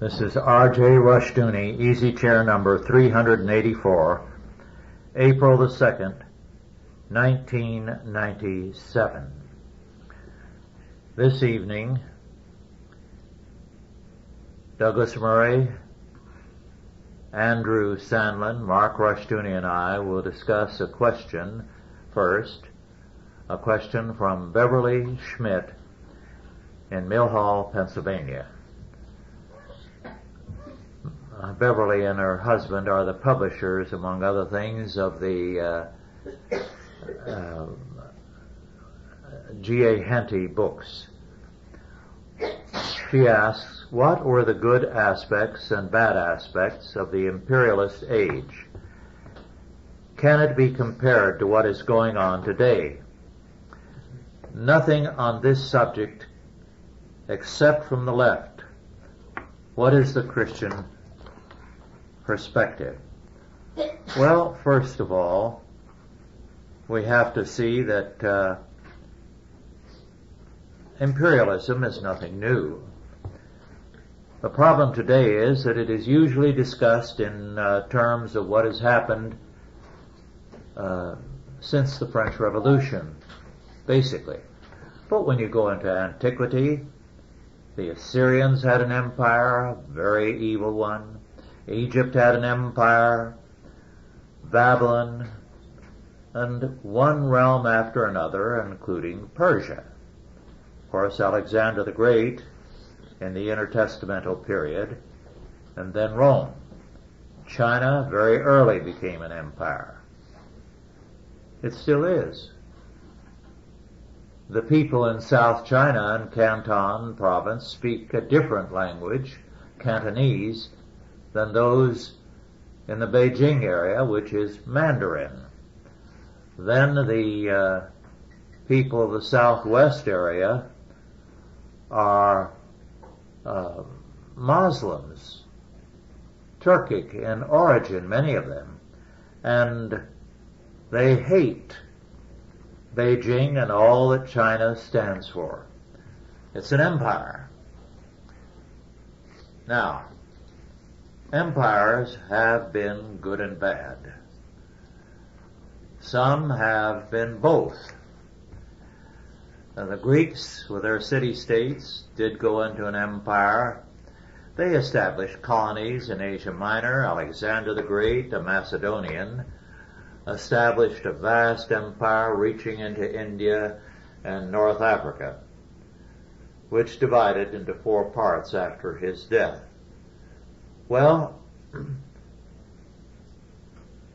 This is R.J. Rushdoony, easy chair number 384, April the 2nd, 1997. This evening, Douglas Murray, Andrew Sandlin, Mark Rushdoony, and I will discuss a question first, a question from Beverly Schmidt in Mill Hall, Pennsylvania. Beverly and her husband are the publishers, among other things, of the G.A. Henty books. She asks, what were the good aspects and bad aspects of the imperialist age? Can it be compared to what is going on today? Nothing on this subject except from the left. What is the Christian perspective? Well, first of all, we have to see that imperialism is nothing new. The problem today is that it is usually discussed in terms of what has happened since the French Revolution, basically. But when you go into antiquity, the Assyrians had an empire, a very evil one. Egypt had an empire, Babylon, and one realm after another, including Persia. Of course, Alexander the Great in the intertestamental period, and then Rome. China very early became an empire. It still is. The people in South China and Canton province speak a different language, Cantonese, than those in the Beijing area, which is Mandarin. Then the people of the southwest area are Muslims, Turkic in origin, many of them, and they hate Beijing and all that China stands for. It's an empire. Now, empires have been good and bad. Some have been both. The Greeks, with their city-states, did go into an empire. They established colonies in Asia Minor. Alexander the Great, a Macedonian, established a vast empire reaching into India and North Africa, which divided into 4 parts after his death. Well,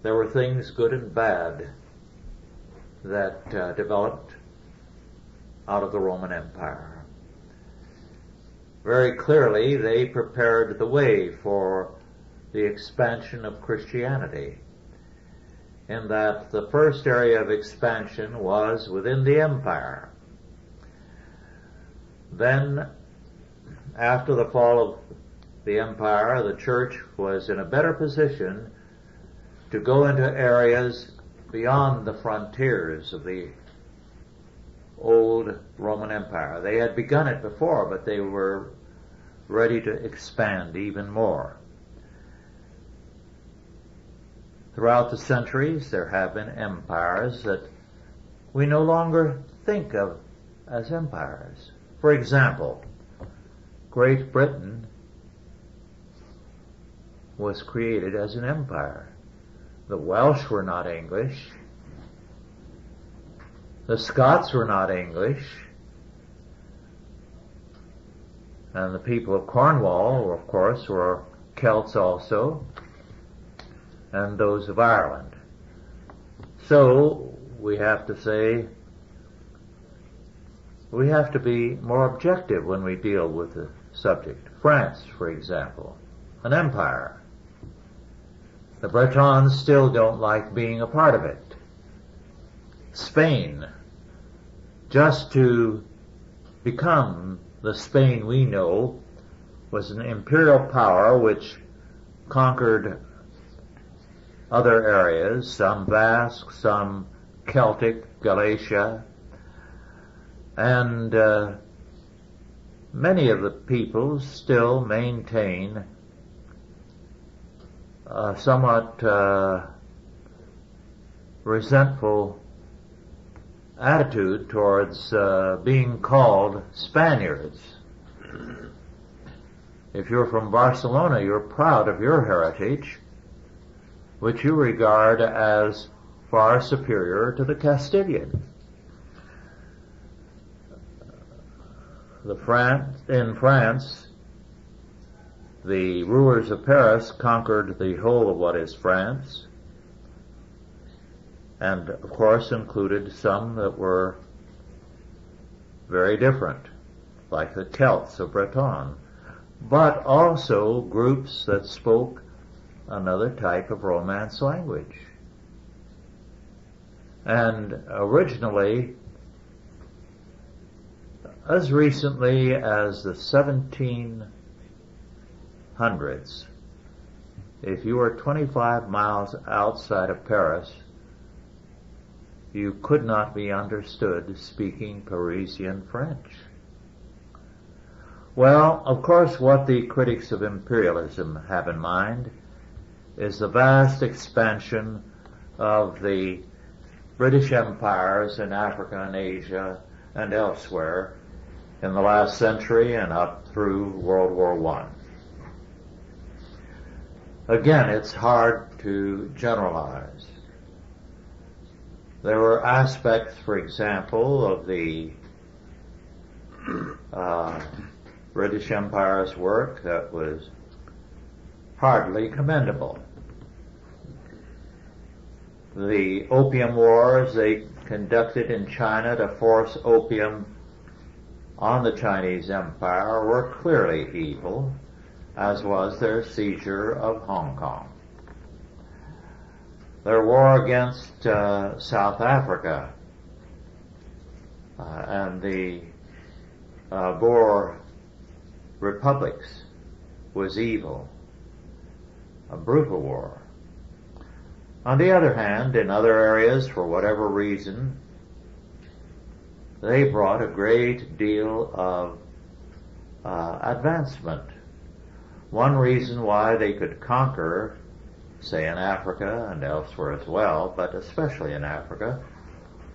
there were things good and bad that developed out of the Roman Empire. Very clearly, they prepared the way for the expansion of Christianity, in that the first area of expansion was within the empire. Then, after the fall of the empire, the church was in a better position to go into areas beyond the frontiers of the old Roman Empire. They had begun it before, but they were ready to expand even more. Throughout the centuries, there have been empires that we no longer think of as empires. For example, Great Britain was created as an empire. The Welsh were not English. The Scots were not English. And the people of Cornwall, of course, were Celts also, and those of Ireland. So, we have to say, we have to be more objective when we deal with the subject. France, for example, an empire. The Bretons still don't like being a part of it. Spain, just to become the Spain we know, was an imperial power which conquered other areas, some Basque, some Celtic, Galatia, and many of the peoples still maintain a somewhat resentful attitude towards being called Spaniards. If you're from Barcelona, you're proud of your heritage, which you regard as far superior to the Castilian. In France, the rulers of Paris conquered the whole of what is France, and of course included some that were very different, like the Celts of Breton, but also groups that spoke another type of Romance language. And originally, as recently as the 1700s, if you were 25 miles outside of Paris, you could not be understood speaking Parisian French. Well, of course, what the critics of imperialism have in mind is the vast expansion of the British empires in Africa and Asia and elsewhere in the last century and up through World War I. Again, it's hard to generalize. There were aspects, for example, of the British Empire's work that was hardly commendable. The Opium Wars they conducted in China to force opium on the Chinese Empire were clearly evil, as was their seizure of Hong Kong. Their war against South Africa and the Boer republics was evil, a brutal war. On the other hand, in other areas, for whatever reason, they brought a great deal of advancement. One reason why they could conquer, say in Africa and elsewhere as well, but especially in Africa,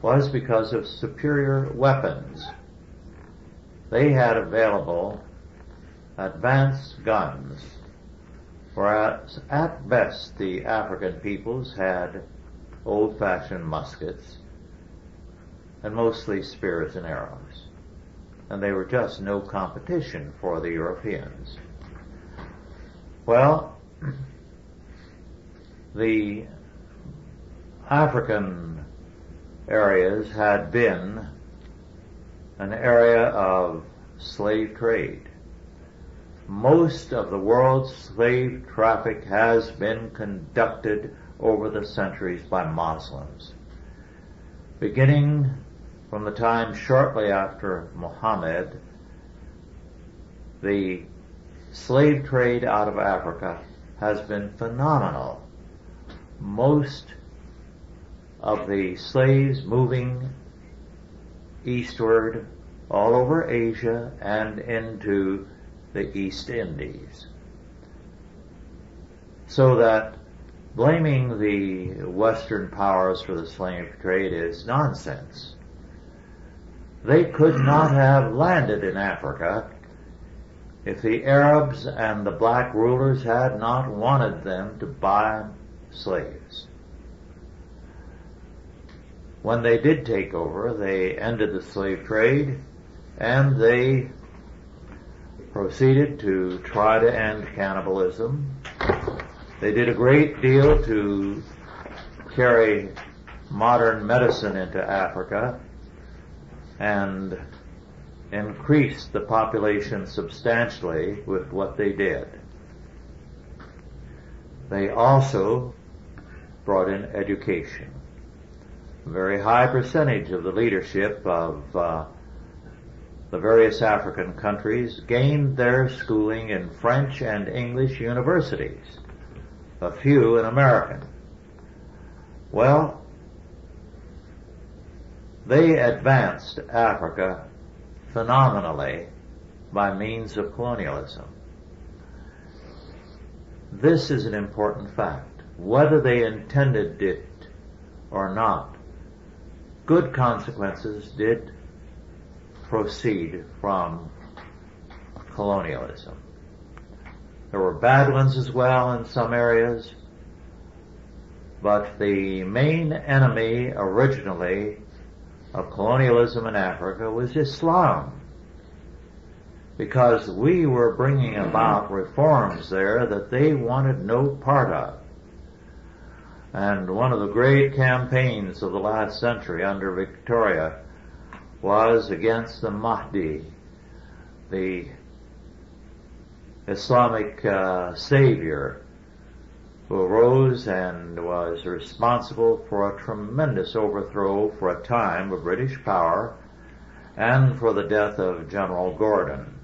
was because of superior weapons. They had available advanced guns, whereas at best the African peoples had old-fashioned muskets and mostly spears and arrows, and they were just no competition for the Europeans. Well, the African areas had been an area of slave trade. Most of the world's slave traffic has been conducted over the centuries by Muslims. Beginning from the time shortly after Muhammad, the slave trade out of Africa has been phenomenal. Most of the slaves moving eastward all over Asia and into the East Indies. So that blaming the Western powers for the slave trade is nonsense. They could not have landed in Africa if the Arabs and the black rulers had not wanted them to buy slaves. When they did take over, they ended the slave trade and they proceeded to try to end cannibalism. They did a great deal to carry modern medicine into Africa and increased the population substantially with what they did. They also brought in education. A very high percentage of the leadership of the various African countries gained their schooling in French and English universities, a few in American. Well, they advanced Africa phenomenally by means of colonialism. This is an important fact. Whether they intended it or not, good consequences did proceed from colonialism. There were bad ones as well in some areas, but the main enemy originally of colonialism in Africa was Islam, because we were bringing about reforms there that they wanted no part of. And one of the great campaigns of the last century under Victoria was against the Mahdi, the Islamic savior who arose and was responsible for a tremendous overthrow for a time of British power and for the death of General Gordon.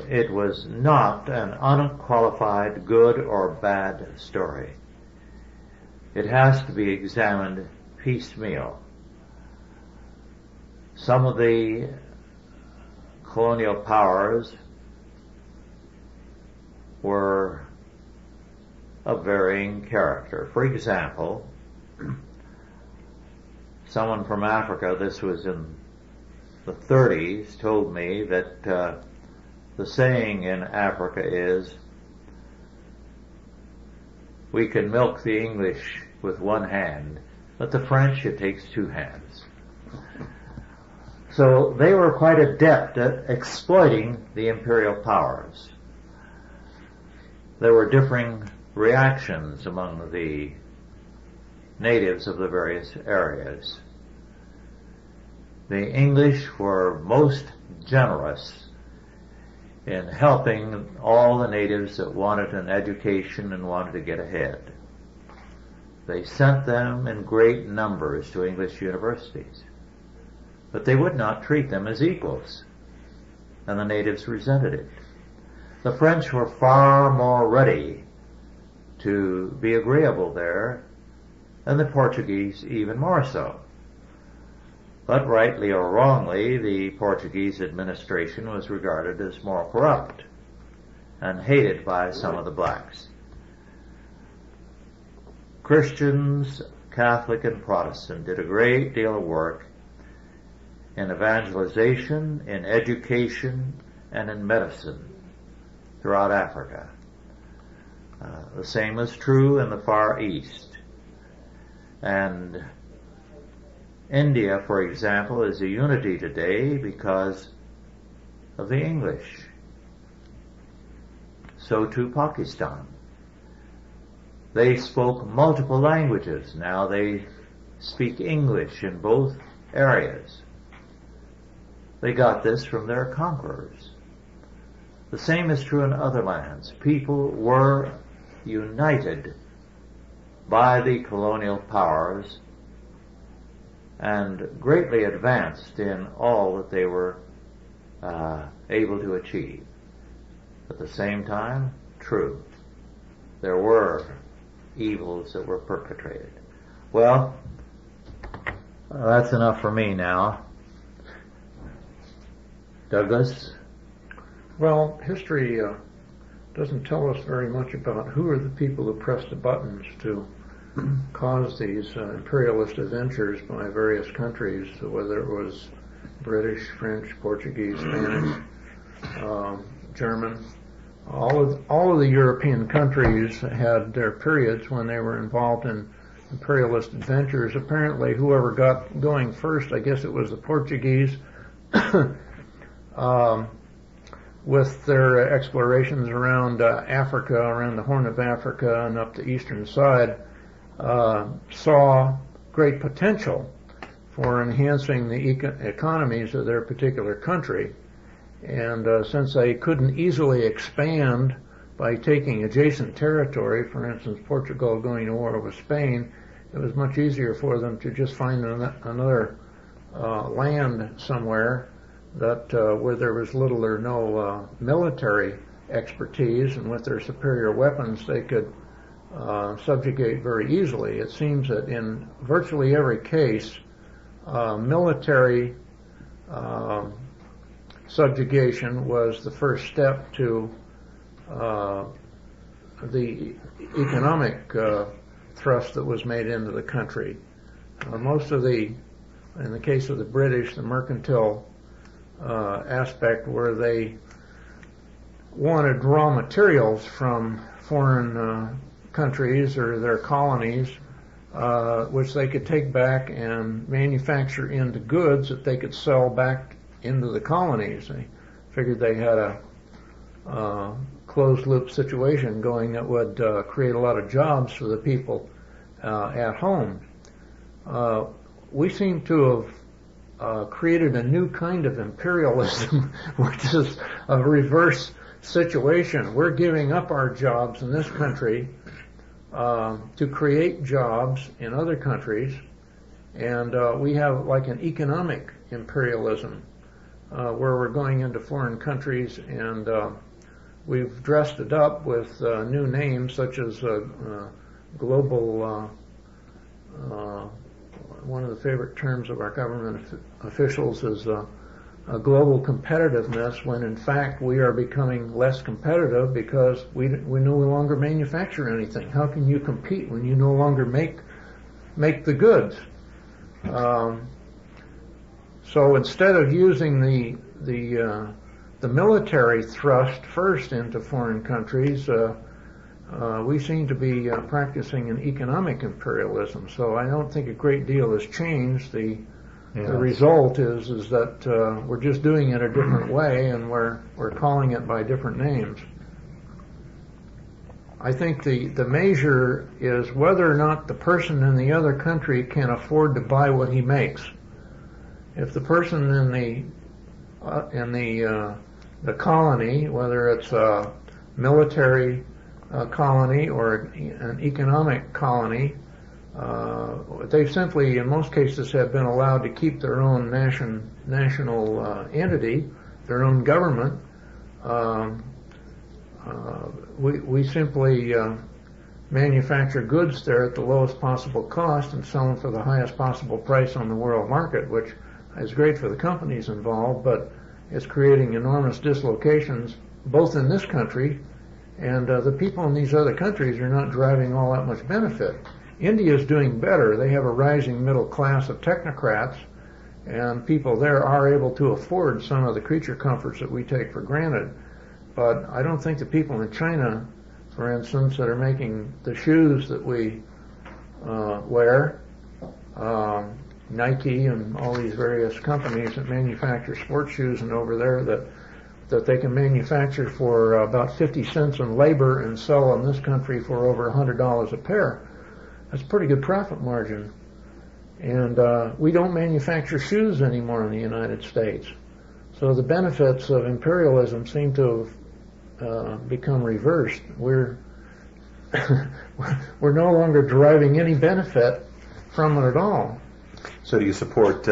It was not an unqualified good or bad story. It has to be examined piecemeal. Some of the colonial powers were of varying character. For example, someone from Africa, this was in the 30s, told me that the saying in Africa is, we can milk the English with one hand, but the French, it takes two hands. So they were quite adept at exploiting the imperial powers. There were differing reactions among the natives of the various areas. The English were most generous in helping all the natives that wanted an education and wanted to get ahead. They sent them in great numbers to English universities, but they would not treat them as equals, and the natives resented it. The French were far more ready to be agreeable there, and the Portuguese even more so. But rightly or wrongly, the Portuguese administration was regarded as more corrupt and hated by some of the blacks. Christians, Catholic and Protestant, did a great deal of work in evangelization, in education, and in medicine throughout Africa. The same is true in the Far East. And India, for example, is a unity today because of the English. So too Pakistan. They spoke multiple languages. Now they speak English in both areas. They got this from their conquerors. The same is true in other lands. People were united by the colonial powers and greatly advanced in all that they were able to achieve. At the same time, true, there were evils that were perpetrated. Well, that's enough for me now. Douglas? Well, history doesn't tell us very much about who are the people who pressed the buttons to cause these imperialist adventures by various countries, whether it was British, French, Portuguese, Spanish, German. All of the European countries had their periods when they were involved in imperialist adventures. Apparently, whoever got going first, I guess it was the Portuguese, with their explorations around Africa, around the Horn of Africa and up the eastern side, saw great potential for enhancing the economies of their particular country. And since they couldn't easily expand by taking adjacent territory, for instance, Portugal going to war with Spain, it was much easier for them to just find another land somewhere that where there was little or no military expertise, and with their superior weapons they could subjugate very easily. It seems that in virtually every case, military subjugation was the first step to the economic thrust that was made into the country. Most of the, in the case of the British, the mercantile aspect where they wanted raw materials from foreign countries or their colonies, which they could take back and manufacture into goods that they could sell back into the colonies. They figured they had a closed loop situation going that would create a lot of jobs for the people at home. We seem to have created a new kind of imperialism, which is a reverse situation. We're giving up our jobs in this country to create jobs in other countries, and we have like an economic imperialism where we're going into foreign countries and we've dressed it up with new names such as global, one of the favorite terms of our government officials is global competitiveness, when in fact we are becoming less competitive because we no longer manufacture anything. How can you compete when you no longer make the goods? So instead of using the military thrust first into foreign countries, we seem to be practicing an economic imperialism. So I don't think a great deal has changed. The result is that we're just doing it a different way, and we're calling it by different names. I think the measure is whether or not the person in the other country can afford to buy what he makes. If the person in the colony, whether it's a military colony or an economic colony, they simply, in most cases, have been allowed to keep their own national entity, their own government. We simply manufacture goods there at the lowest possible cost and sell them for the highest possible price on the world market, which is great for the companies involved, but it's creating enormous dislocations both in this country and the people in these other countries are not deriving all that much benefit. India is doing better. They have a rising middle class of technocrats, and people there are able to afford some of the creature comforts that we take for granted. But I don't think the people in China, for instance, that are making the shoes that we wear, Nike and all these various companies that manufacture sports shoes and over there that they can manufacture for about 50 cents in labor and sell in this country for over $100 a pair. That's a pretty good profit margin. And we don't manufacture shoes anymore in the United States. So the benefits of imperialism seem to have become reversed. We're no longer deriving any benefit from it at all. So do you support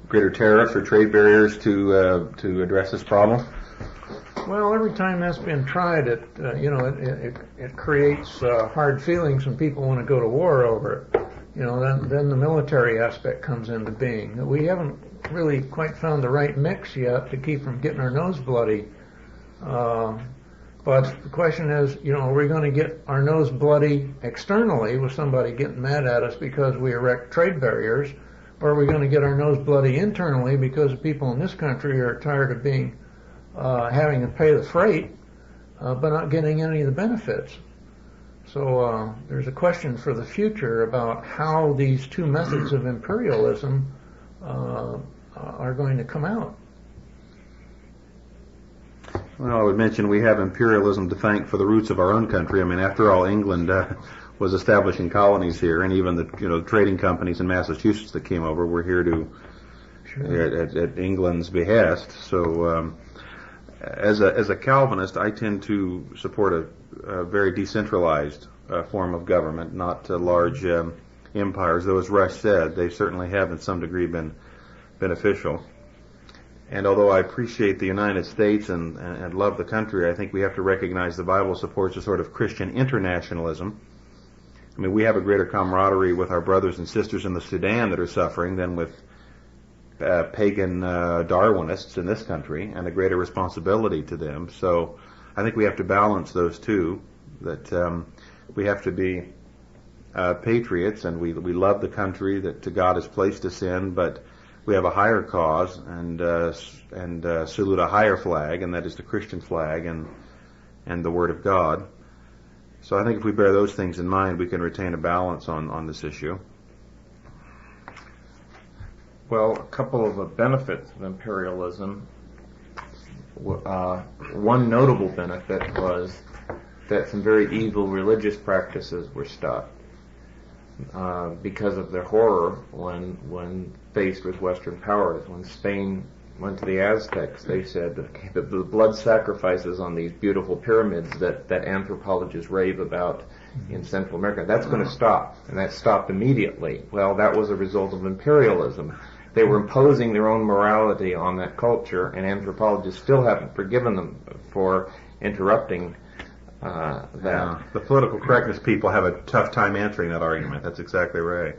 greater tariffs or trade barriers to address this problem? Well, every time that's been tried, it creates hard feelings and people want to go to war over it. Then the military aspect comes into being. We haven't really quite found the right mix yet to keep from getting our nose bloody. But the question is, are we going to get our nose bloody externally with somebody getting mad at us because we erect trade barriers, or are we going to get our nose bloody internally because the people in this country are tired of being having to pay the freight, but not getting any of the benefits? So there's a question for the future about how these two methods of imperialism are going to come out. Well, I would mention we have imperialism to thank for the roots of our own country. I mean, after all, England was establishing colonies here, and even the trading companies in Massachusetts that came over were here to at England's behest. So, as a Calvinist, I tend to support a very decentralized form of government, not large empires. Though, as Rush said, they certainly have, in some degree, been beneficial. And although I appreciate the United States and love the country, I think we have to recognize the Bible supports a sort of Christian internationalism. I mean, we have a greater camaraderie with our brothers and sisters in the Sudan that are suffering than with pagan Darwinists in this country, and a greater responsibility to them. So I think we have to balance those two, that we have to be patriots, and we love the country that God has placed us in, but we have a higher cause and salute a higher flag, and that is the Christian flag and the Word of God. So I think if we bear those things in mind, we can retain a balance on this issue. Well, a couple of benefits of imperialism. One notable benefit was that some very evil religious practices were stopped because of their horror when faced with Western powers. When Spain went to the Aztecs, they said the blood sacrifices on these beautiful pyramids that anthropologists rave about in Central America, that's going to stop, and that stopped immediately. Well, that was a result of imperialism. They were imposing their own morality on that culture, and anthropologists still haven't forgiven them for interrupting that. Yeah. The political correctness people have a tough time answering that argument. That's exactly right.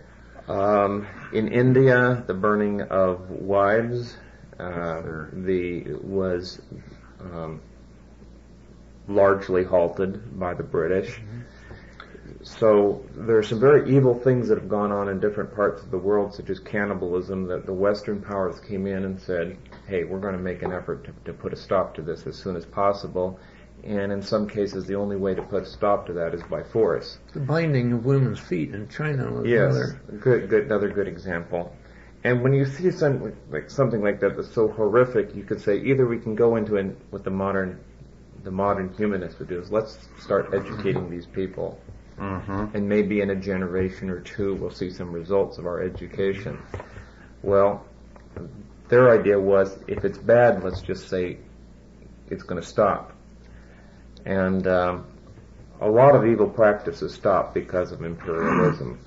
In India, the burning of wives was largely halted by the British. Mm-hmm. So there are some very evil things that have gone on in different parts of the world, such as cannibalism, that the Western powers came in and said, hey, we're going to make an effort to put a stop to this as soon as possible. And in some cases, the only way to put a stop to that is by force. The binding of women's feet in China was another good example. And when you see something like that that's so horrific, you could say either we can go into what the modern humanists would do is let's start educating these people. Mm-hmm. And maybe in a generation or two we'll see some results of our education. Well, their idea was if it's bad, let's just say it's going to stop. And a lot of evil practices stopped because of imperialism.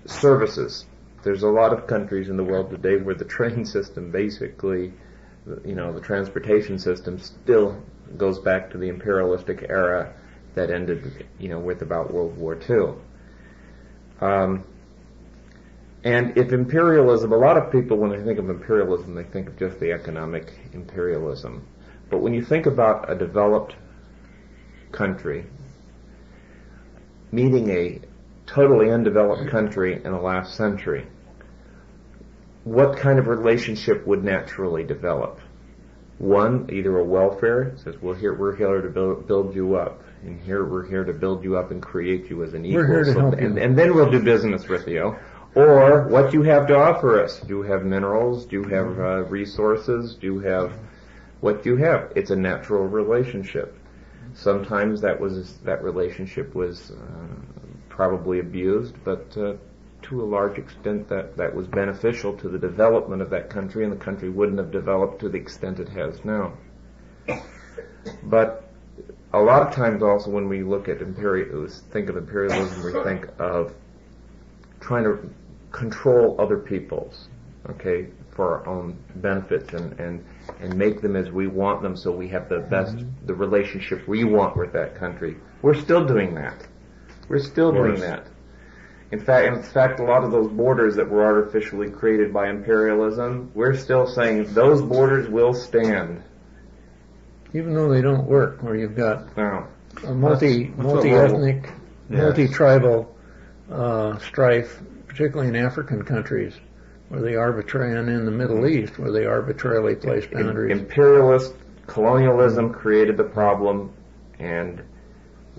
Services. There's a lot of countries in the world today where the train system basically, the transportation system still goes back to the imperialistic era that ended, with about World War II. And if imperialism, a lot of people, when they think of imperialism, they think of just the economic imperialism. But when you think about a developed country meeting a totally undeveloped country in the last century, what kind of relationship would naturally develop? One, either a welfare, says, well, we're here to build you up, and we're here to build you up and create you as an equal. We're here to help you. And then we'll do business with you. Or what you have to offer us. Do you have minerals? Do you have resources? Do you have what you have? It's a natural relationship. Sometimes that relationship was probably abused, but to a large extent that was beneficial to the development of that country, and the country wouldn't have developed to the extent it has now. But a lot of times also when we look at think of imperialism, we think of trying to control other peoples, for our own benefits and make them as we want them, so we have the relationship we want with that country. We're still doing that. We're still doing that. In fact, a lot of those borders that were artificially created by imperialism, we're still saying those borders will stand. Even though they don't work, where you've got a multi-ethnic, multi-tribal strife, particularly in African countries, where they arbitrarily, and in the Middle East, where they arbitrarily place boundaries. Imperialist colonialism created the problem, and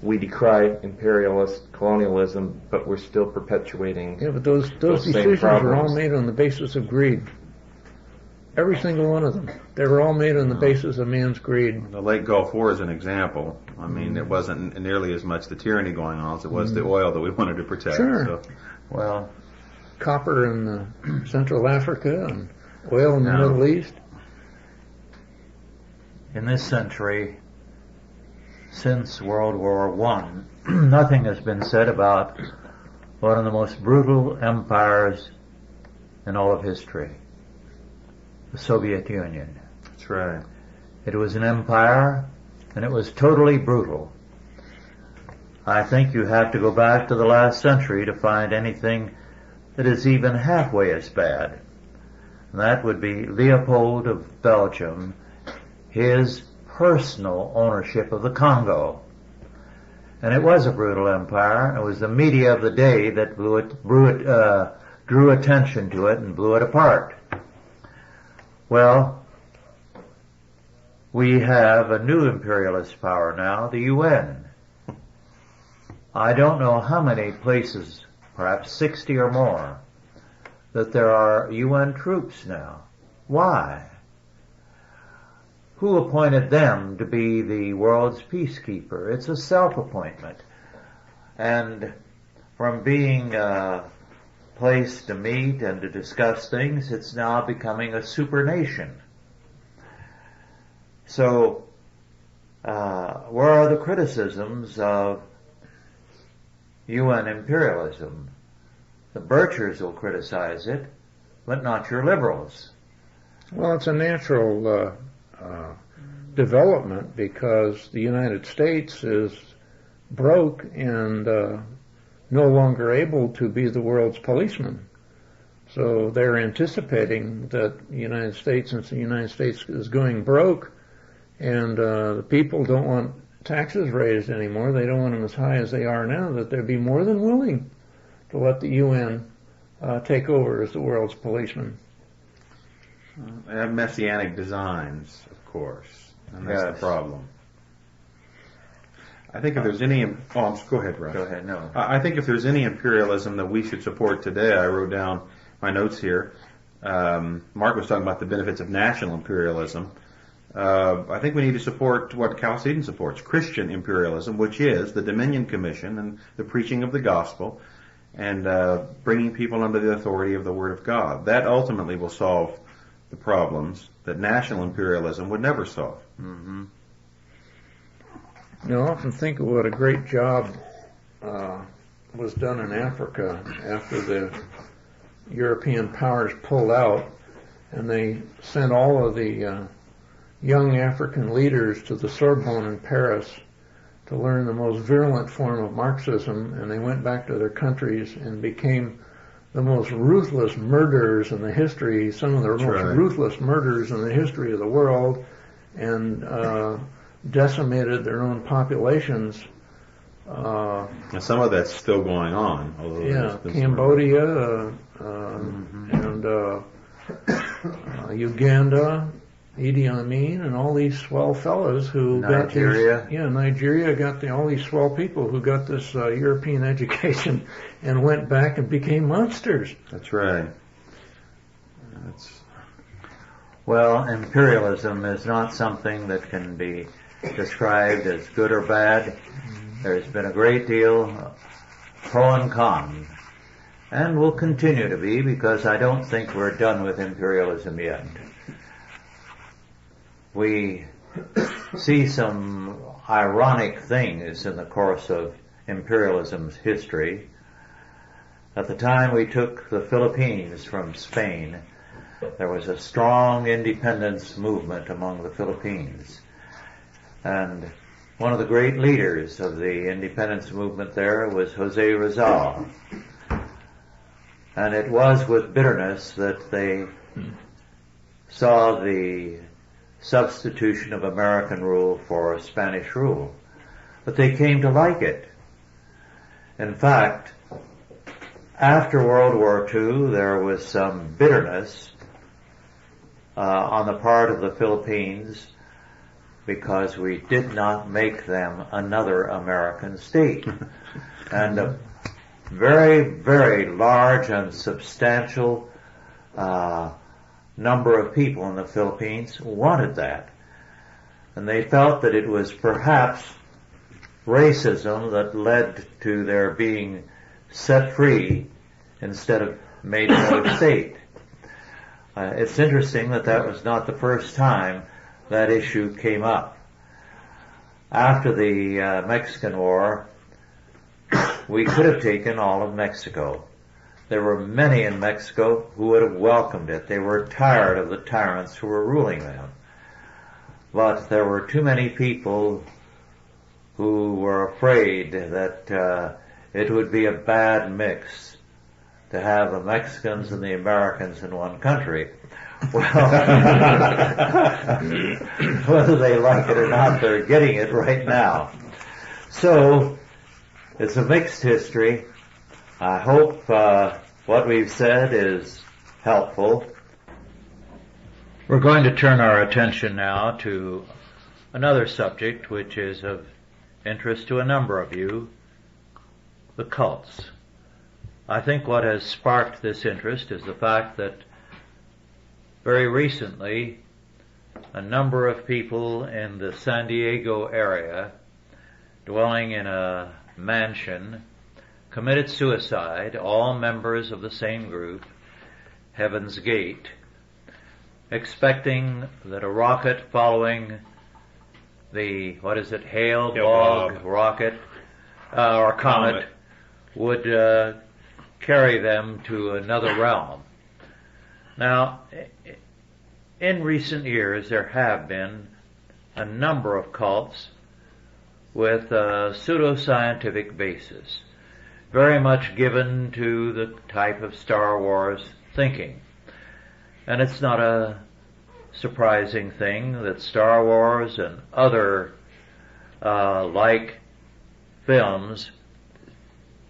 we decry imperialist colonialism, but we're still perpetuating. Yeah, but those decisions were all made on the basis of greed. Every single one of them. They were all made on the basis of man's greed. The late Gulf War is an example. I mean, it wasn't nearly as much the tyranny going on as it was the oil that we wanted to protect. Sure. So, copper in Central Africa and oil in the Middle East. In this century, since World War I, nothing has been said about one of the most brutal empires in all of history, the Soviet Union. That's right. It was an empire, and it was totally brutal. I think you have to go back to the last century to find anything that is even halfway as bad. And that would be Leopold of Belgium, his personal ownership of the Congo. And it was a brutal empire. It was the media of the day that drew attention to it and blew it apart. Well, we have a new imperialist power now, the UN. I don't know how many places, perhaps 60 or more, that there are UN troops now. Why? Who appointed them to be the world's peacekeeper? It's a self-appointment. And from being a place to meet and to discuss things, it's now becoming a supernation. So, where are the criticisms of UN imperialism? The Birchers will criticize it, but not your liberals. Well, it's a natural development because the United States is broke and no longer able to be the world's policeman. So they're anticipating that the United States, since the United States is going broke, and the people don't want taxes raised anymore, they don't want them as high as they are now, that they'd be more than willing to let the UN take over as the world's policeman. They have messianic designs, of course, and that's the problem. I think if there's any... go ahead, Russ. Go ahead, no. I think if there's any imperialism that we should support today, I wrote down my notes here. Mark was talking about the benefits of national imperialism. I think we need to support what Chalcedon supports, Christian imperialism, which is the Dominion Commission and the preaching of the gospel and bringing people under the authority of the Word of God. That ultimately will solve the problems that national imperialism would never solve. Mm-hmm. You know, I often think of what a great job was done in Africa after the European powers pulled out, and they sent all of the young African leaders to the Sorbonne in Paris to learn the most virulent form of Marxism, and they went back to their countries and became the most ruthless murderers in the history, some of the most ruthless murderers in the history of the world, and decimated their own populations. And some of that's still going on. Yeah, Cambodia and Uganda, Idi Amin, and all these swell fellows who Nigeria. got these, Nigeria got all these swell people who got this European education and went back and became monsters. That's right. Well, imperialism is not something that can be described as good or bad. There's been a great deal pro and con, and will continue to be, because I don't think we're done with imperialism yet. We see some ironic things in the course of imperialism's history. At the time we took the Philippines from Spain, there was a strong independence movement among the Philippines. And one of the great leaders of the independence movement there was José Rizal. And it was with bitterness that they saw the substitution of American rule for Spanish rule. But they came to like it. In fact, after World War II, there was some bitterness on the part of the Philippines because we did not make them another American state. And a very, very large and substantial number of people in the Philippines wanted that. And they felt that it was perhaps racism that led to their being set free instead of made another state. It's interesting that that was not the first time that issue came up. After the Mexican War, we could have taken all of Mexico. There were many in Mexico who would have welcomed it. They were tired of the tyrants who were ruling them. But there were too many people who were afraid that it would be a bad mix to have the Mexicans and the Americans in one country. Well, whether they like it or not, they're getting it right now. So, it's a mixed history. I hope what we've said is helpful. We're going to turn our attention now to another subject which is of interest to a number of you, the cults. I think what has sparked this interest is the fact that very recently a number of people in the San Diego area dwelling in a mansion committed suicide, all members of the same group, Heaven's Gate, expecting that a rocket following the, Hale-Bopp rocket, or comet, would carry them to another realm. Now, in recent years, there have been a number of cults with a pseudoscientific basis, very much given to the type of Star Wars thinking. And it's not a surprising thing that Star Wars and other like films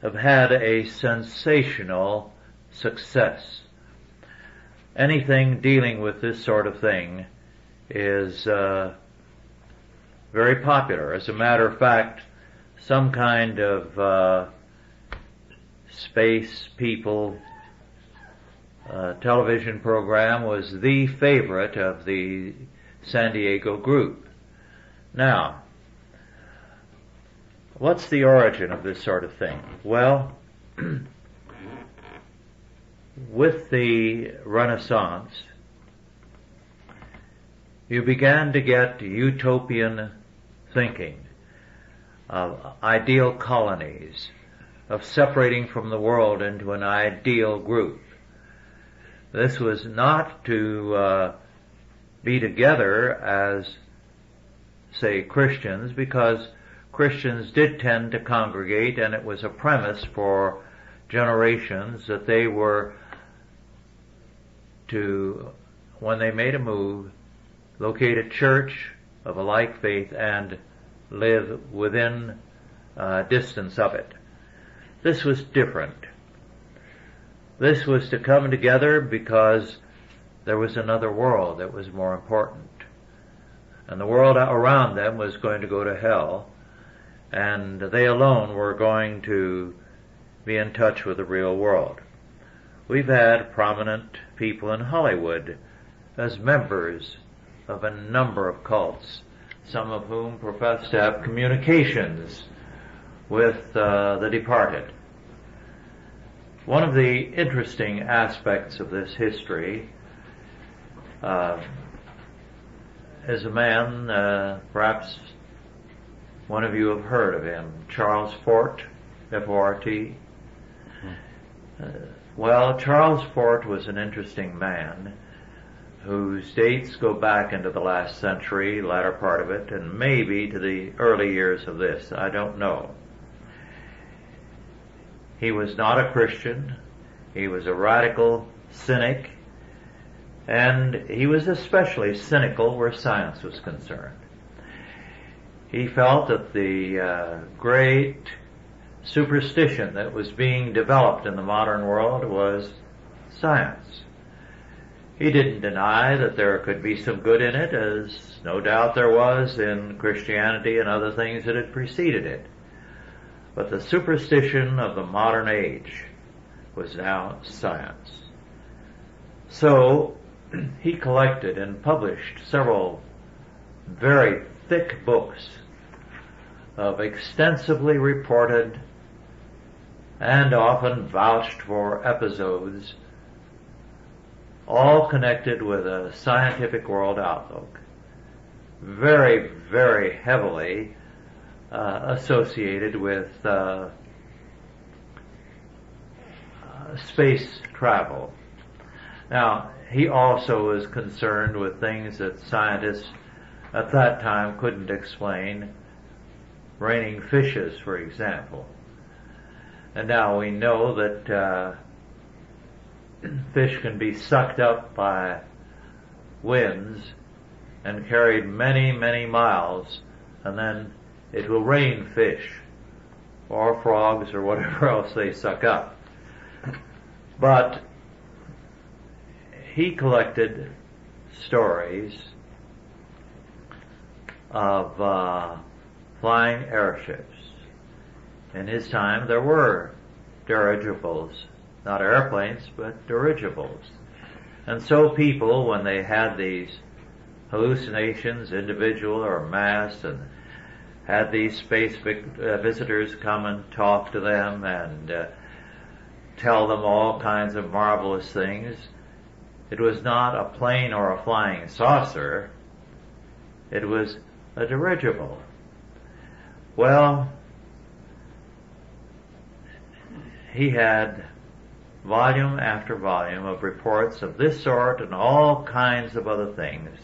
have had a sensational success. Anything dealing with this sort of thing is very popular. As a matter of fact, some kind of space people television program was the favorite of the San Diego group. Now, what's the origin of this sort of thing? Well, with the Renaissance, you began to get utopian thinking of ideal colonies, of separating from the world into an ideal group. This was not to be together as, say, Christians, because Christians did tend to congregate, and it was a premise for generations that they were to, when they made a move, locate a church of a like faith and live within distance of it. This was different. This was to come together because there was another world that was more important. And the world around them was going to go to hell, and they alone were going to be in touch with the real world. We've had prominent people in Hollywood as members of a number of cults, some of whom profess to have communications with the departed. One of the interesting aspects of this history is a man, perhaps one of you have heard of him, Charles Fort, F-O-R-T. Well, Charles Fort was an interesting man whose dates go back into the last century, latter part of it, and maybe to the early years of this. I don't know. He was not a Christian. He was a radical cynic, and he was especially cynical where science was concerned. He felt that the great superstition that was being developed in the modern world was science. He didn't deny that there could be some good in it, as no doubt there was in Christianity and other things that had preceded it. But the superstition of the modern age was now science. So he collected and published several very thick books of extensively reported and often vouched for episodes, all connected with a scientific world outlook, very, very heavily associated with space travel. Now, he also was concerned with things that scientists at that time couldn't explain, raining fishes, for example. And now we know that fish can be sucked up by winds and carried many, many miles, and then it will rain fish or frogs or whatever else they suck up. But he collected stories of flying airships. In his time there were dirigibles, not airplanes, but dirigibles. And so people, when they had these hallucinations, individual or mass, and had these space visitors come and talk to them and tell them all kinds of marvelous things, it was not a plane or a flying saucer, it was a dirigible. Well, he had volume after volume of reports of this sort and all kinds of other things,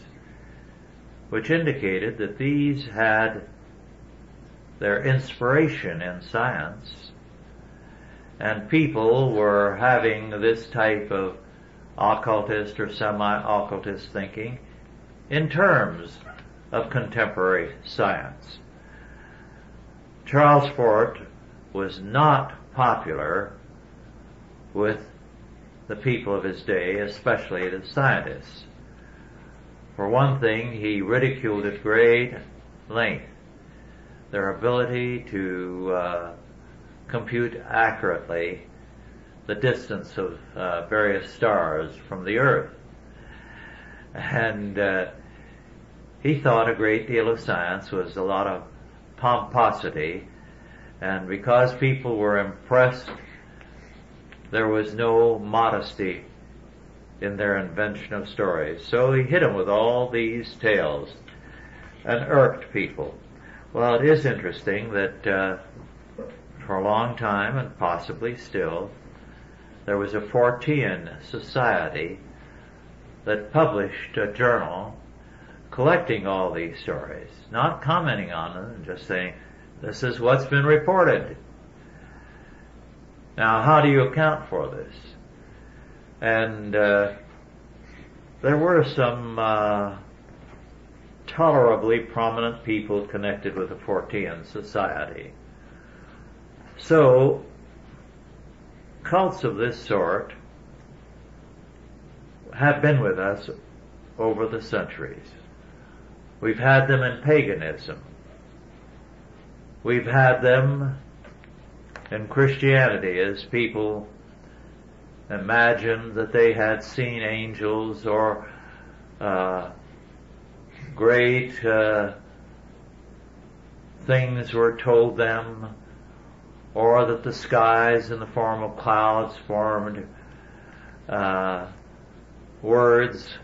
which indicated that these had their inspiration in science, and people were having this type of occultist or semi-occultist thinking in terms of contemporary science. Charles Fort was not popular with the people of his day, especially the scientists. For one thing, he ridiculed at great length their ability to compute accurately the distance of various stars from the Earth. And he thought a great deal of science was a lot of pomposity, and because people were impressed, there was no modesty in their invention of stories. So he hit them with all these tales and irked people. Well, it is interesting that for a long time, and possibly still, there was a Fortean society that published a journal collecting all these stories, not commenting on them, just saying, this is what's been reported. Now, how do you account for this? And there were some tolerably prominent people connected with the Fortean society. So, cults of this sort have been with us over the centuries. We've had them in paganism. We've had them in Christianity as people imagined that they had seen angels or great things were told them, or that the skies in the form of clouds formed words.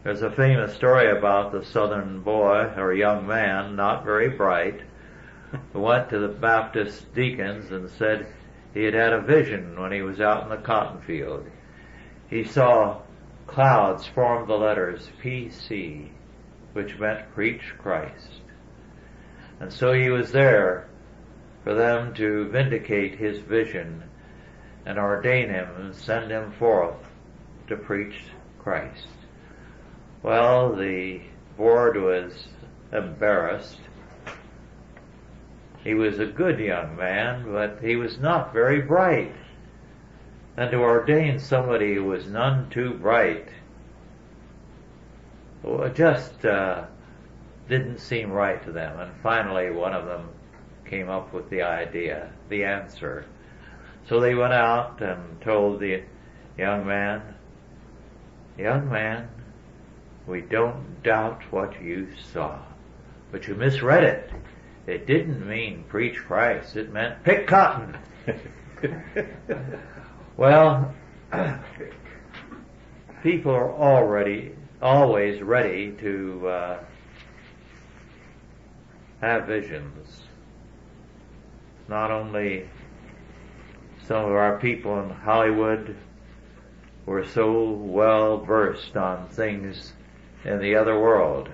There's a famous story about the southern boy, or young man, not very bright, who went to the Baptist deacons and said he had had a vision when he was out in the cotton field. He saw clouds form the letters PC, which meant preach Christ. And so he was there for them to vindicate his vision and ordain him and send him forth to preach Christ. Well, the board was embarrassed. He was a good young man, but he was not very bright. And to ordain somebody who was none too bright just didn't seem right to them. And finally one of them came up with the idea, the answer. So they went out and told the young man, we don't doubt what you saw, but you misread it. It didn't mean preach Christ, it meant pick cotton. Well, people are always ready to have visions. Not only some of our people in Hollywood were so well versed on things in the other world,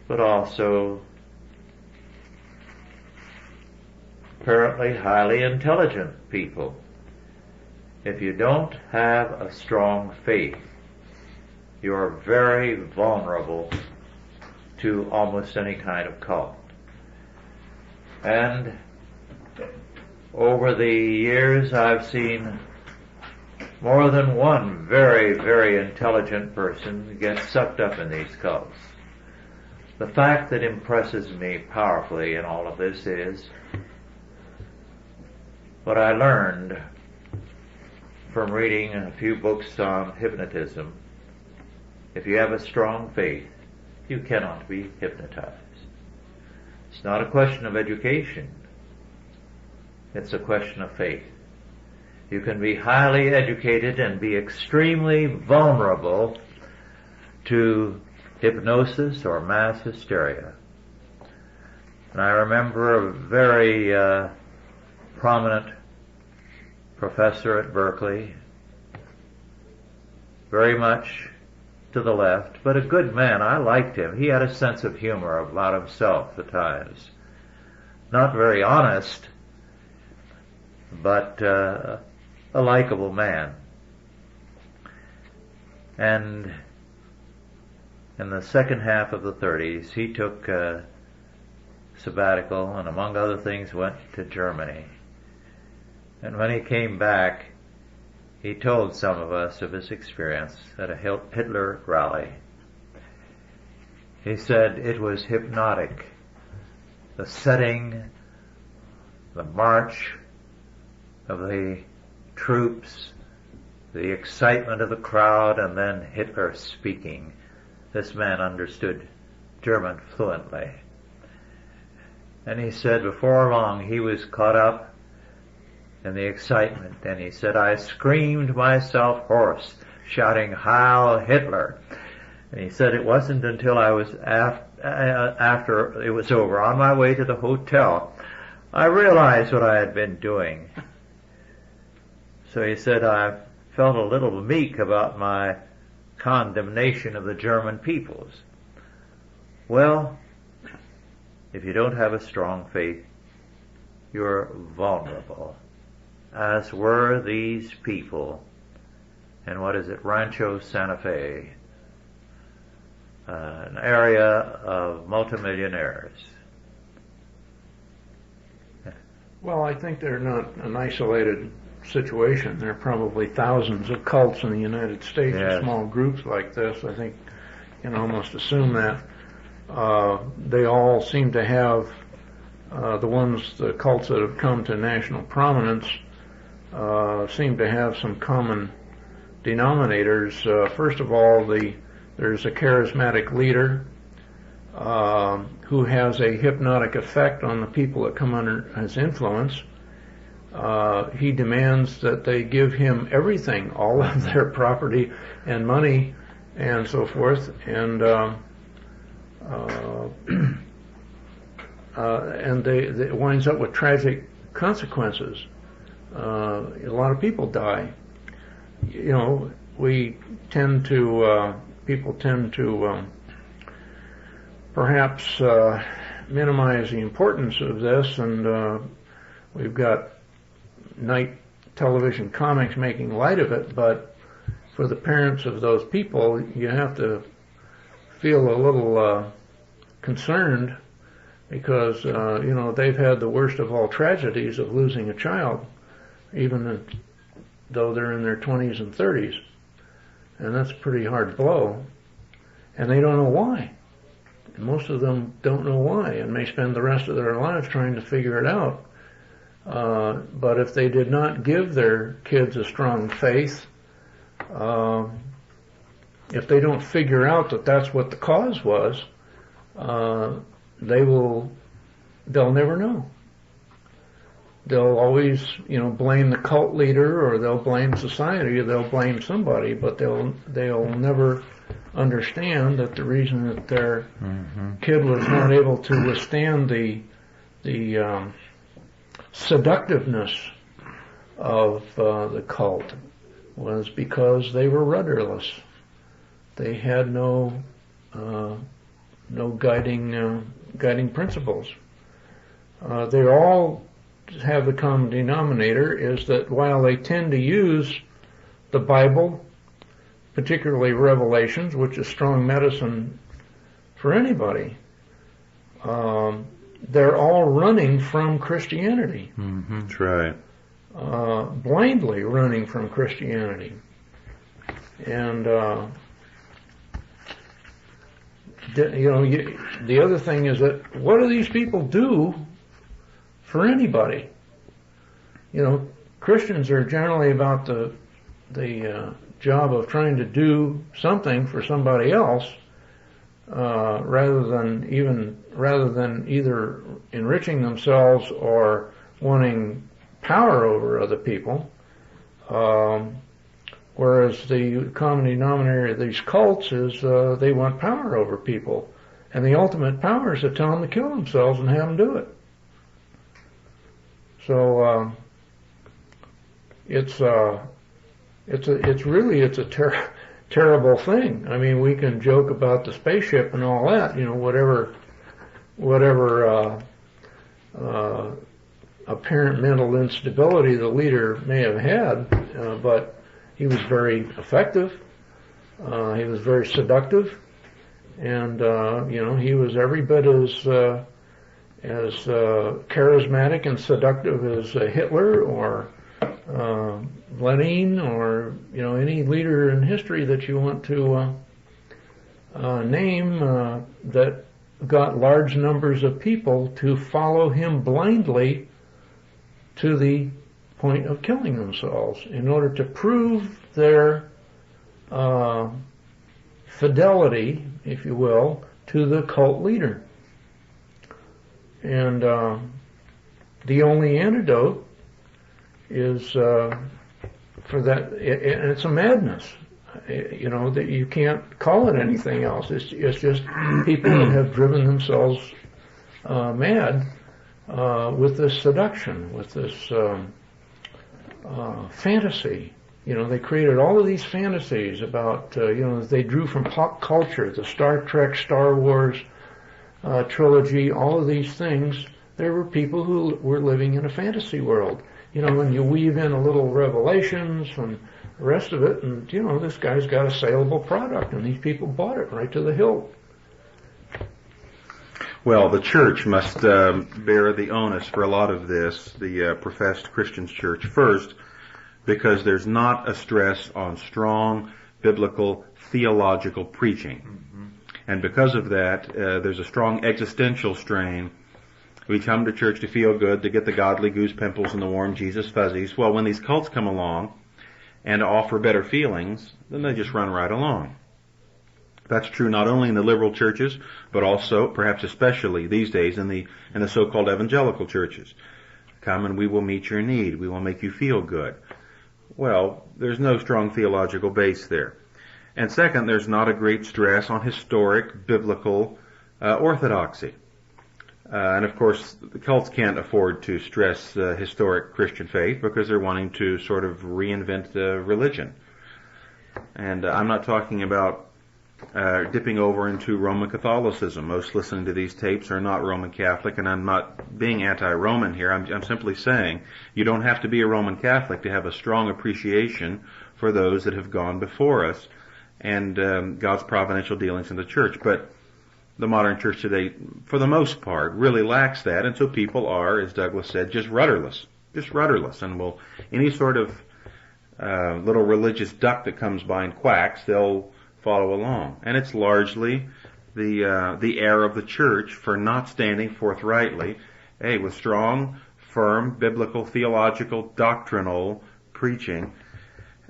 but also apparently highly intelligent people. if you don't have a strong faith, you're very vulnerable to almost any kind of cult. And over the years I've seen more than one very, very intelligent person get sucked up in these cults. The fact that impresses me powerfully in all of this is what I learned from reading a few books on hypnotism. If you have a strong faith, you cannot be hypnotized. It's not a question of education. It's a question of faith. You can be highly educated and be extremely vulnerable to hypnosis or mass hysteria. And I remember a very prominent professor at Berkeley, very much to the left, but a good man. I liked him. He had a sense of humor about himself at times. Not very honest, but a likable man. And in the second half of the 30s, he took a sabbatical and, among other things, went to Germany. And when he came back, he told some of us of his experience at a Hitler rally. He said it was hypnotic. The setting, the march of the troops, the excitement of the crowd, and then Hitler speaking. This man understood German fluently. And he said before long he was caught up in the excitement, and he said, I screamed myself hoarse, shouting, Heil Hitler. And he said it wasn't until I was after it was over, on my way to the hotel, I realized what I had been doing. So he said, I felt a little meek about my condemnation of the German peoples. Well, if you don't have a strong faith, you're vulnerable, as were these people in Rancho Santa Fe, an area of multimillionaires. Well, I think they're not an isolated situation. There are probably thousands of cults in the United States, Yes. small groups like this. I think you can almost assume that. They all seem to have, the cults that have come to national prominence, seem to have some common denominators. First of all, there's a charismatic leader who has a hypnotic effect on the people that come under his influence. He demands that they give him everything, all of their property and money and so forth, and it winds up with tragic consequences. A lot of people die. You know, people tend to perhaps minimize the importance of this, and we've got night television comics making light of it, but for the parents of those people, you have to feel a little concerned, because they've had the worst of all tragedies of losing a child, even though they're in their 20s and 30s, and that's a pretty hard blow, and they don't know why. And most of them don't know why, and may spend the rest of their lives trying to figure it out. But if they did not give their kids a strong faith, if they don't figure out that that's what the cause was, they'll never know. They'll always, blame the cult leader, or they'll blame society, or they'll blame somebody, but they'll never understand that the reason that their kid was not able to withstand the seductiveness of the cult was because they were rudderless. They had no guiding principles. They're all have the common denominator is that while they tend to use the Bible, particularly Revelations, which is strong medicine for anybody, they're all running from Christianity. Mm-hmm. That's right. Blindly running from Christianity. And, the other thing is that what do these people do for anybody? Christians are generally about the job of trying to do something for somebody else, rather than either enriching themselves or wanting power over other people. Whereas the common denominator of these cults is they want power over people, and the ultimate power is to tell them to kill themselves and have them do it. So it's a terrible thing. I mean, we can joke about the spaceship and all that, whatever apparent mental instability the leader may have had, but he was very effective. He was very seductive, and he was every bit as charismatic and seductive as Hitler or Lenin or any leader in history that you want to name that got large numbers of people to follow him blindly to the point of killing themselves in order to prove their fidelity, if you will, to the cult leader. And the only antidote is for that, and it's a madness. That you can't call it anything else. It's just people that have driven themselves mad with this seduction, with this fantasy. They created all of these fantasies about, they drew from pop culture, the Star Trek, Star Wars trilogy, all of these things. There were people who were living in a fantasy world. When you weave in a little Revelations and the rest of it, and, this guy's got a saleable product, and these people bought it right to the hilt. Well, the church must bear the onus for a lot of this, the professed Christian church first, because there's not a stress on strong biblical theological preaching. Mm-hmm. And because of that, there's a strong existential strain. We come to church to feel good, to get the godly goose pimples and the warm Jesus fuzzies. Well, when these cults come along and offer better feelings, then they just run right along. That's true not only in the liberal churches, but also, perhaps especially these days, in the so-called evangelical churches. Come and we will meet your need. We will make you feel good. Well, there's no strong theological base there. And second, there's not a great stress on historic biblical orthodoxy. And of course, the cults can't afford to stress historic Christian faith because they're wanting to sort of reinvent religion. And I'm not talking about dipping over into Roman Catholicism. Most listening to these tapes are not Roman Catholic, and I'm not being anti-Roman here. I'm simply saying you don't have to be a Roman Catholic to have a strong appreciation for those that have gone before us and God's providential dealings in the church. But the modern church today, for the most part, really lacks that, and so people are, as Douglas said, just rudderless, and will any sort of little religious duck that comes by and quacks, they'll follow along. And it's largely the error of the church for not standing forthrightly, with strong, firm, biblical, theological, doctrinal preaching,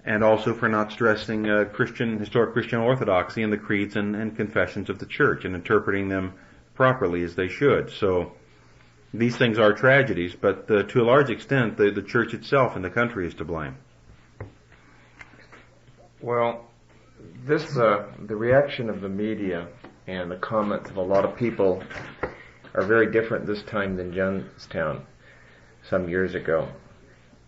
and also for not stressing historic Christian orthodoxy in the creeds and confessions of the church and interpreting them properly as they should. So these things are tragedies, but to a large extent, the church itself and the country is to blame. Well, the reaction of the media and the comments of a lot of people are very different this time than Jonestown some years ago.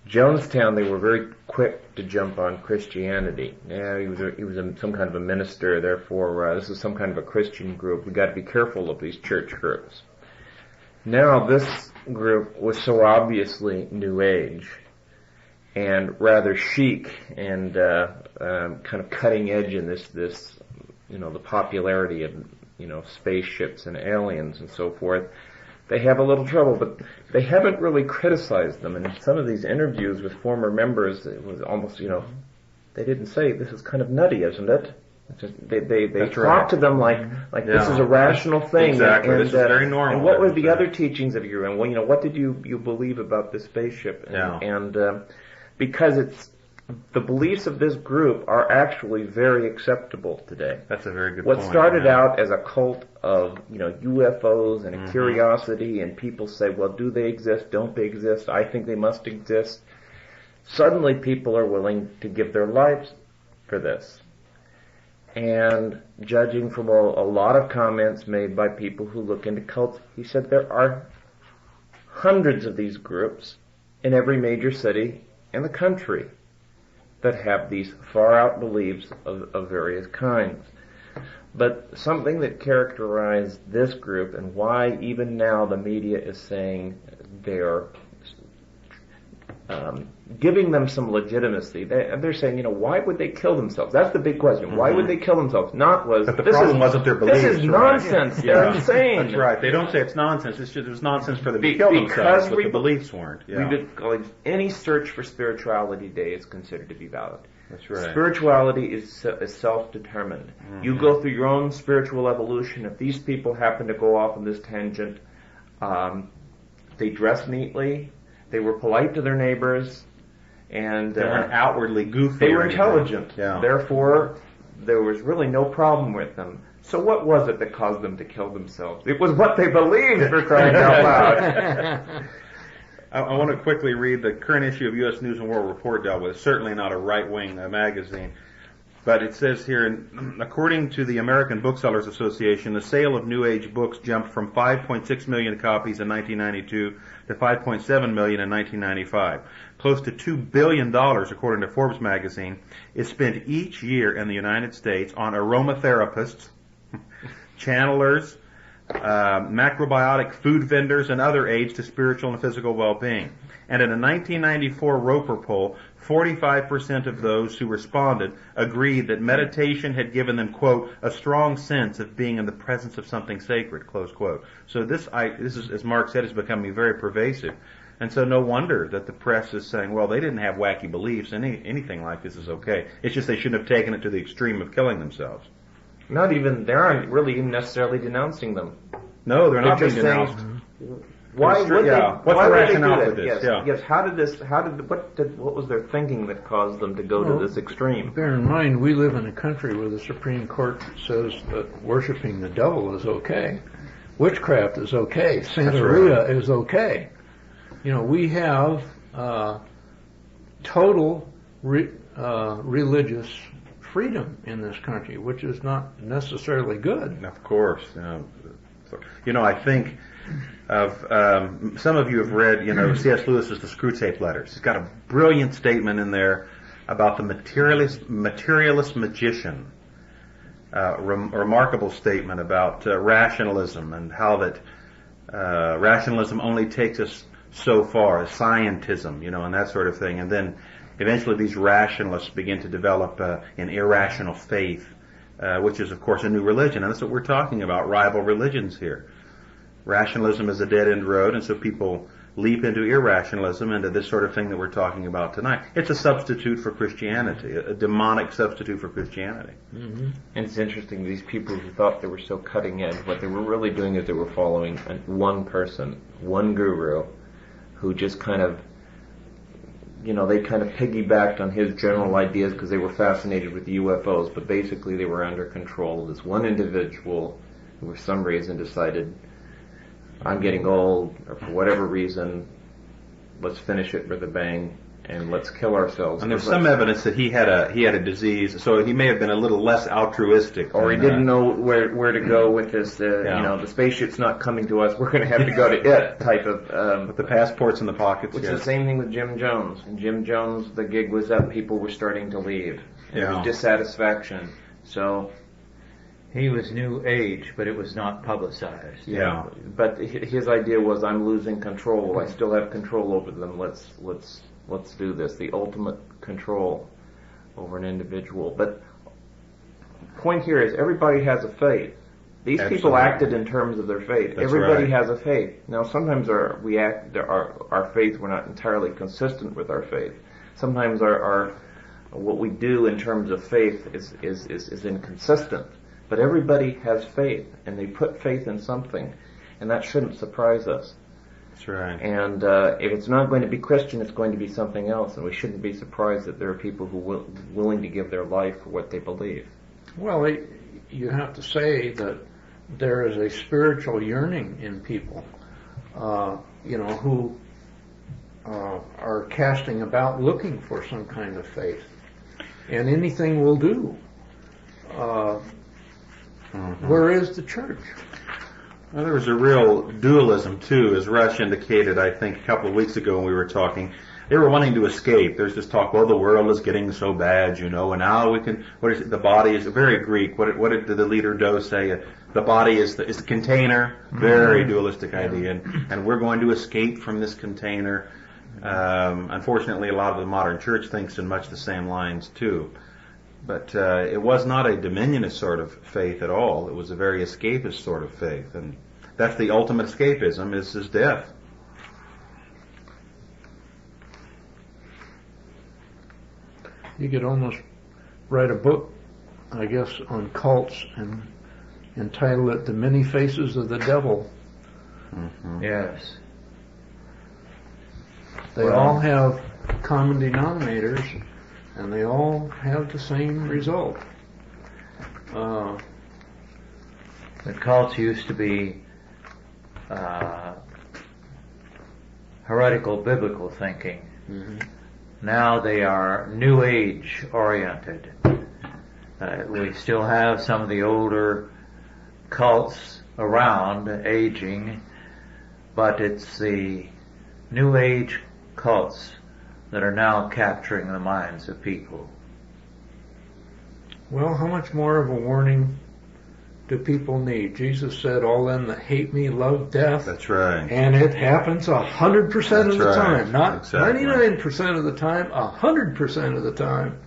Jonestown, they were very quick to jump on Christianity. Yeah, he was some kind of a minister, therefore this is some kind of a Christian group. We've got to be careful of these church groups. Now this group was so obviously New Age and rather chic and kind of cutting edge in this the popularity of spaceships and aliens and so forth, they have a little trouble, but they haven't really criticized them. And in some of these interviews with former members, it was almost, they didn't say, this is kind of nutty, isn't it? It's just, they talk to them like this is a rational thing. Exactly. And, this is very normal. And what were the other teachings of you? And what did you believe about this spaceship? And because the beliefs of this group are actually very acceptable today. That's a very good point. What started out as a cult of, UFOs and a curiosity, and people say, well, do they exist? Don't they exist? I think they must exist. Suddenly people are willing to give their lives for this. And judging from a lot of comments made by people who look into cults, he said there are hundreds of these groups in every major city in the country that have these far-out beliefs of various kinds. But something that characterized this group, and why even now the media is saying they're giving them some legitimacy, they're saying, why would they kill themselves? That's the big question. Why would they kill themselves? But the problem wasn't their beliefs. This is nonsense. Right? They're insane. That's right. They don't say it's nonsense. It's just it was nonsense for them to kill themselves, but the beliefs weren't. Any search for spirituality today is considered to be valid. That's right. Spirituality is self-determined. You go through your own spiritual evolution. If these people happen to go off on this tangent, they dress neatly, they were polite to their neighbors, and they weren't outwardly goofy. They were intelligent. Yeah. Therefore, there was really no problem with them. So what was it that caused them to kill themselves? It was what they believed, for crying out loud. I want to quickly read the current issue of U.S. News and World Report dealt with. It's certainly not a right-wing magazine. But it says here, according to the American Booksellers Association, the sale of New Age books jumped from 5.6 million copies in 1992 to 5.7 million in 1995. Close to $2 billion, according to Forbes magazine, is spent each year in the United States on aromatherapists, channelers, macrobiotic food vendors, and other aids to spiritual and physical well-being. And in a 1994 Roper poll, 45% of those who responded agreed that meditation had given them, quote, a strong sense of being in the presence of something sacred, close quote. So this is, as Mark said, is becoming very pervasive. And so no wonder that the press is saying, well, they didn't have wacky beliefs, and anything like this is okay. It's just they shouldn't have taken it to the extreme of killing themselves. They aren't really even necessarily denouncing them. No, they're not being just denounced. Why would they? What's why the would rationale they do for that? this? Yes. What was their thinking that caused them to go to this extreme? Bear in mind, we live in a country where the Supreme Court says that worshiping the devil is okay. Witchcraft is okay. Santeria is okay. We have total religious freedom in this country, which is not necessarily good. Of course. I think of some of you have read, C.S. Lewis's The Screwtape Letters. He's got a brilliant statement in there about the materialist magician. Remarkable statement about rationalism and how that rationalism only takes us so far, scientism, and that sort of thing. And then eventually these rationalists begin to develop an irrational faith, which is, of course, a new religion. And that's what we're talking about, rival religions here. Rationalism is a dead-end road, and so people leap into irrationalism, into this sort of thing that we're talking about tonight. It's a substitute for Christianity, a demonic substitute for Christianity. Mm-hmm. And it's interesting, these people who thought they were so cutting edge, what they were really doing is they were following one person, one guru, who just kind of, they kind of piggybacked on his general ideas because they were fascinated with UFOs, but basically they were under control of this one individual who for some reason decided, I'm getting old, or for whatever reason, let's finish it with a bang, and let's kill ourselves. And there's some evidence that he had a disease, so he may have been a little less altruistic. Or he didn't know where to go with this, the spaceship's not coming to us, we're going to have to go to it type of... with the passports in the pockets, Which is the same thing with Jim Jones. And Jim Jones, the gig was up, people were starting to leave. And It was dissatisfaction. So... He was New Age, but it was not publicized. Yeah. But his idea was, I'm losing control. I still have control over them. Let's do this. The ultimate control over an individual. But the point here is, everybody has a faith. These people Absolutely. acted in terms of their faith. That's Everybody right. has a faith. Now, sometimes our faith, we're not entirely consistent with our faith. Sometimes our what we do in terms of faith is inconsistent. But everybody has faith, and they put faith in something, and that shouldn't surprise us. That's right. And if it's not going to be Christian, it's going to be something else, and we shouldn't be surprised that there are people who are willing to give their life for what they believe. Well, you have to say that there is a spiritual yearning in people, who are casting about looking for some kind of faith, and anything will do. Where is the church? Well, there was a real dualism too, as Rush indicated, I think, a couple of weeks ago when we were talking. They were wanting to escape. There's this talk, well, the world is getting so bad, and now we can, what is it, the body is, very Greek, what did the leader Doe say? The body is the container, very dualistic idea, and we're going to escape from this container. Unfortunately, a lot of the modern church thinks in much the same lines too. But it was not a dominionist sort of faith at all. It was a very escapist sort of faith, and that's the ultimate escapism, is death. You could almost write a book, I guess, on cults and entitle it "The Many Faces of the Devil." Mm-hmm. Yes. They all have common denominators, and they all have the same result. The cults used to be heretical biblical thinking. Mm-hmm. Now they are New Age oriented. We still have some of the older cults around, aging, but it's the New Age cults that are now capturing the minds of people. Well, how much more of a warning do people need? Jesus said, "All them that hate me love death." That's right. And it happens 100% of the That's right. time. Not Exactly. 99% of the time, 100% of the time.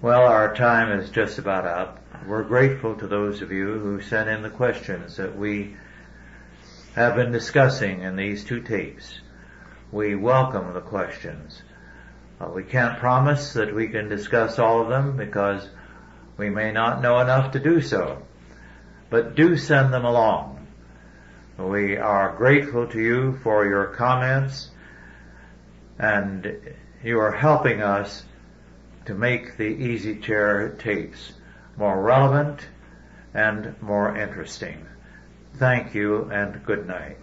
Well, our time is just about up. We're grateful to those of you who sent in the questions that we have been discussing in these two tapes. We welcome the questions. We can't promise that we can discuss all of them because we may not know enough to do so. But do send them along. We are grateful to you for your comments, and you are helping us to make the Easy Chair tapes more relevant and more interesting. Thank you and good night.